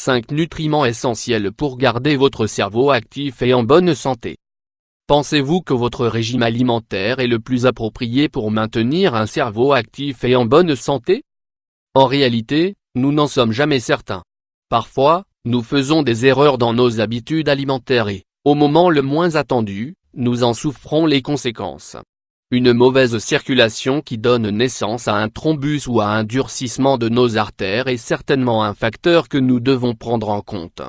5 nutriments essentiels pour garder votre cerveau actif et en bonne santé. Pensez-vous que votre régime alimentaire est le plus approprié pour maintenir un cerveau actif et en bonne santé? En réalité, nous n'en sommes jamais certains. Parfois, nous faisons des erreurs dans nos habitudes alimentaires et, au moment le moins attendu, nous en souffrons les conséquences. Une mauvaise circulation qui donne naissance à un thrombus ou à un durcissement de nos artères est certainement un facteur que nous devons prendre en compte.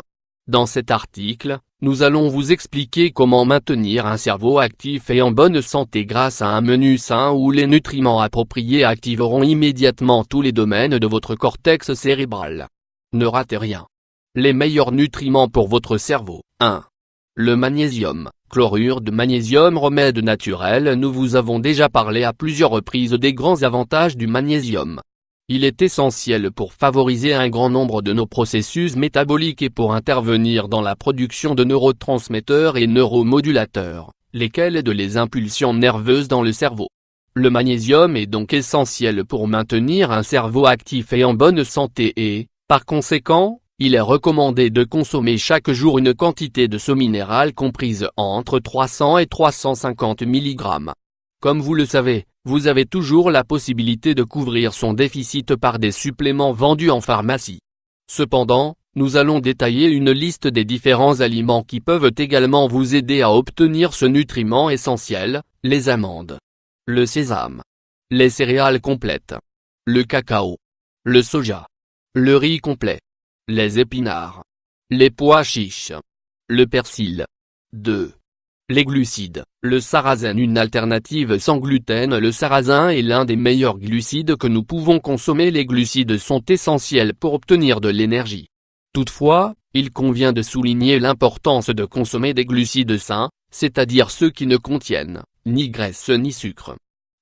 Dans cet article, nous allons vous expliquer comment maintenir un cerveau actif et en bonne santé grâce à un menu sain où les nutriments appropriés activeront immédiatement tous les domaines de votre cortex cérébral. Ne ratez rien. Les meilleurs nutriments pour votre cerveau. 1. Le magnésium. Chlorure de magnésium, remède naturel. Nous vous avons déjà parlé à plusieurs reprises des grands avantages du magnésium. Il est essentiel pour favoriser un grand nombre de nos processus métaboliques et pour intervenir dans la production de neurotransmetteurs et neuromodulateurs, lesquels aident les impulsions nerveuses dans le cerveau. Le magnésium est donc essentiel pour maintenir un cerveau actif et en bonne santé et, par conséquent, il est recommandé de consommer chaque jour une quantité de ce minéral comprise entre 300 et 350 mg. Comme vous le savez, vous avez toujours la possibilité de couvrir son déficit par des suppléments vendus en pharmacie. Cependant, nous allons détailler une liste des différents aliments qui peuvent également vous aider à obtenir ce nutriment essentiel: les amandes, le sésame, les céréales complètes, le cacao, le soja, le riz complet, les épinards, les pois chiches, le persil. 2. Les glucides. Le sarrasin. Une alternative sans gluten. Le sarrasin est l'un des meilleurs glucides que nous pouvons consommer. Les glucides sont essentiels pour obtenir de l'énergie. Toutefois, il convient de souligner l'importance de consommer des glucides sains, c'est-à-dire ceux qui ne contiennent ni graisse ni sucre.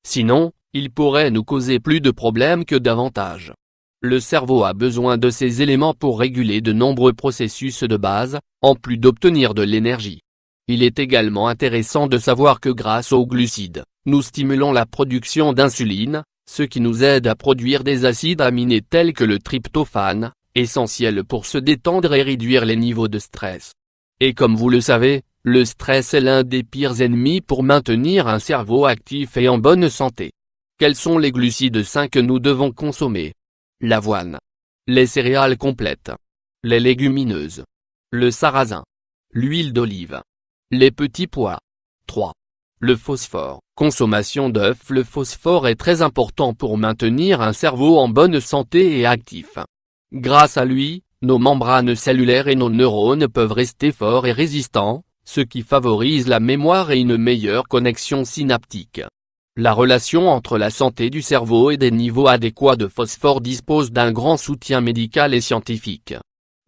Sinon, ils pourraient nous causer plus de problèmes que d'avantages. Le cerveau a besoin de ces éléments pour réguler de nombreux processus de base, en plus d'obtenir de l'énergie. Il est également intéressant de savoir que grâce aux glucides, nous stimulons la production d'insuline, ce qui nous aide à produire des acides aminés tels que le tryptophane, essentiel pour se détendre et réduire les niveaux de stress. Et comme vous le savez, le stress est l'un des pires ennemis pour maintenir un cerveau actif et en bonne santé. Quels sont les glucides sains que nous devons consommer? L'avoine, les céréales complètes, les légumineuses, le sarrasin, l'huile d'olive, les petits pois. 3. Le phosphore. Consommation d'œufs. Le phosphore est très important pour maintenir un cerveau en bonne santé et actif. Grâce à lui, nos membranes cellulaires et nos neurones peuvent rester forts et résistants, ce qui favorise la mémoire et une meilleure connexion synaptique. La relation entre la santé du cerveau et des niveaux adéquats de phosphore dispose d'un grand soutien médical et scientifique.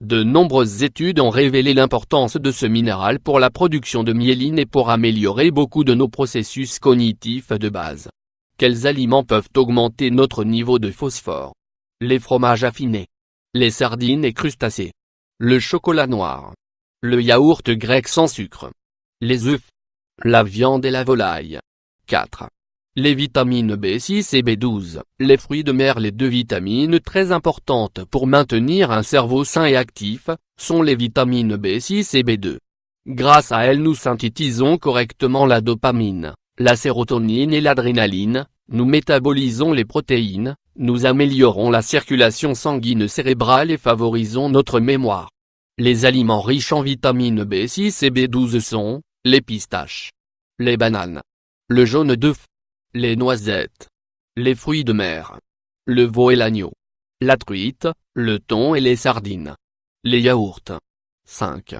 De nombreuses études ont révélé l'importance de ce minéral pour la production de myéline et pour améliorer beaucoup de nos processus cognitifs de base. Quels aliments peuvent augmenter notre niveau de phosphore? Les fromages affinés, les sardines et crustacés, le chocolat noir, le yaourt grec sans sucre, les œufs, la viande et la volaille. 4. Les vitamines B6 et B12. Les fruits de mer. Les deux vitamines très importantes pour maintenir un cerveau sain et actif, sont les vitamines B6 et B2. Grâce à elles nous synthétisons correctement la dopamine, la sérotonine et l'adrénaline, nous métabolisons les protéines, nous améliorons la circulation sanguine cérébrale et favorisons notre mémoire. Les aliments riches en vitamines B6 et B12 sont, les pistaches, les bananes, le jaune d'œuf, les noisettes, les fruits de mer, le veau et l'agneau, la truite, le thon et les sardines, les yaourts. 5.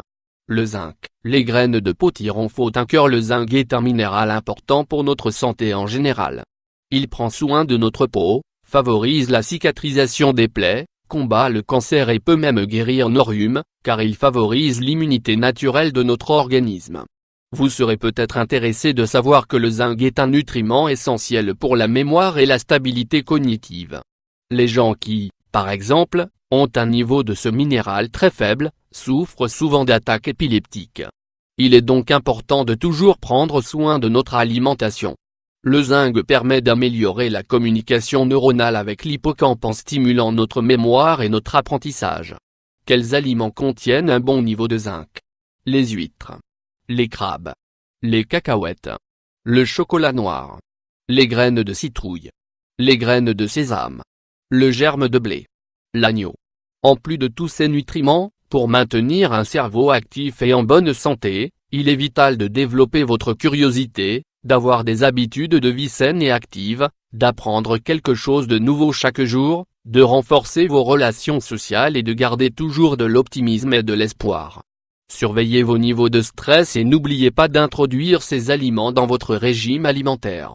Le zinc. Les graines de potiron font un cœur. Le zinc est un minéral important pour notre santé en général. Il prend soin de notre peau, favorise la cicatrisation des plaies, combat le cancer et peut même guérir nos rhumes, car il favorise l'immunité naturelle de notre organisme. Vous serez peut-être intéressé de savoir que le zinc est un nutriment essentiel pour la mémoire et la stabilité cognitive. Les gens qui, par exemple, ont un niveau de ce minéral très faible, souffrent souvent d'attaques épileptiques. Il est donc important de toujours prendre soin de notre alimentation. Le zinc permet d'améliorer la communication neuronale avec l'hippocampe en stimulant notre mémoire et notre apprentissage. Quels aliments contiennent un bon niveau de zinc? Les huîtres, les crabes, les cacahuètes, le chocolat noir, les graines de citrouille, les graines de sésame, le germe de blé, l'agneau. En plus de tous ces nutriments, pour maintenir un cerveau actif et en bonne santé, il est vital de développer votre curiosité, d'avoir des habitudes de vie saines et actives, d'apprendre quelque chose de nouveau chaque jour, de renforcer vos relations sociales et de garder toujours de l'optimisme et de l'espoir. Surveillez vos niveaux de stress et n'oubliez pas d'introduire ces aliments dans votre régime alimentaire.